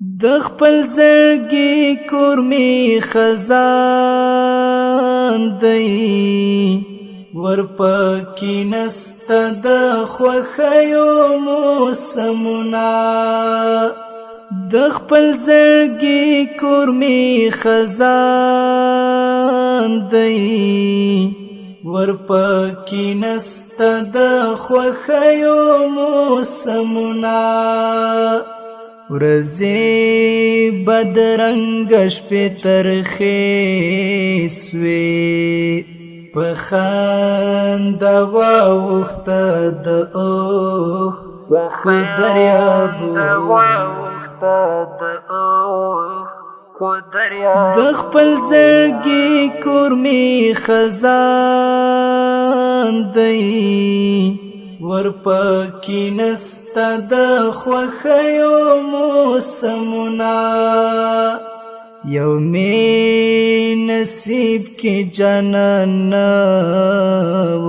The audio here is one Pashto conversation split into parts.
د خپل زړګي کور می خزان دی ورپکی نسته د خوښیو موسمونه د خپل زړګي کور می خزان دی ورپکی نسته د خوښیو موسمونه ورځې بدرنګ شپې ترخې سوې په خندا واوښته د اوښ په دریاب د خپل زړګي کور می خزان دی ورپکی نسته د خوښیو موسمونه یو می نصیب کې جانان و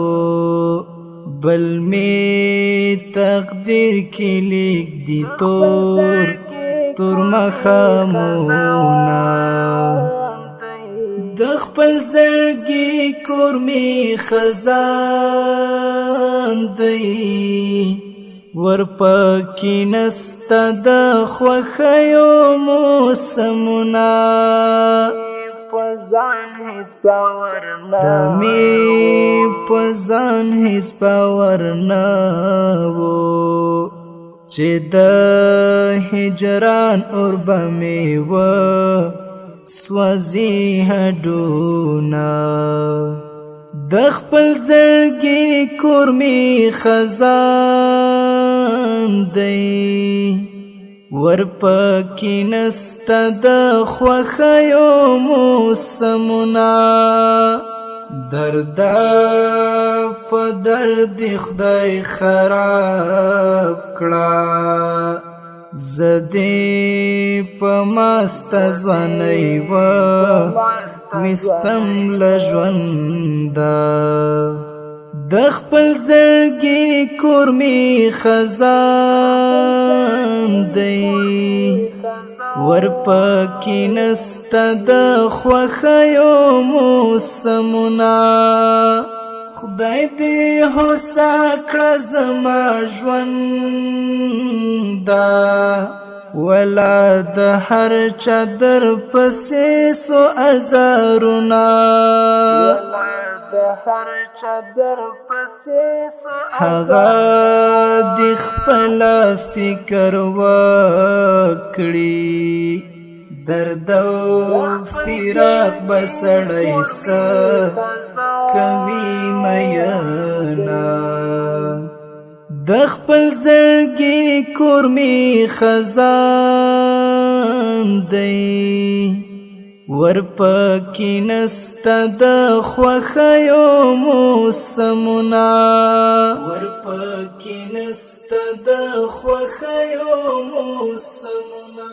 بل می تقدیر کې لیک دی تور مخامونه د خپل زړګي کور می خزان دی ورپکی نسته د خوښیو موسمونه د می په ځان هیڅ باور نه و چې د هجران اور به مې و سوځي هډونه د خپل زړګي کور می خزان دی ورپکی نسته د خوښیو موسمونه درد په درد خدای خراب کړه زدی په مست ځواني و وستم لژوندا د خپل زړګي کور می خزان دی ورپکی نسته د خوښیو موسمونه خدای دې هوسا کړه زما ژونده ولا د هر چا در پسې سو ازارونه هغه د خپل فکر وکړي درد او فراق بسړی سه کوي مینا د خپل زړګي کور می خزان دی ورپکی نسته د خوښیو موسمونه ورپکی نسته د خوښیو موسمونه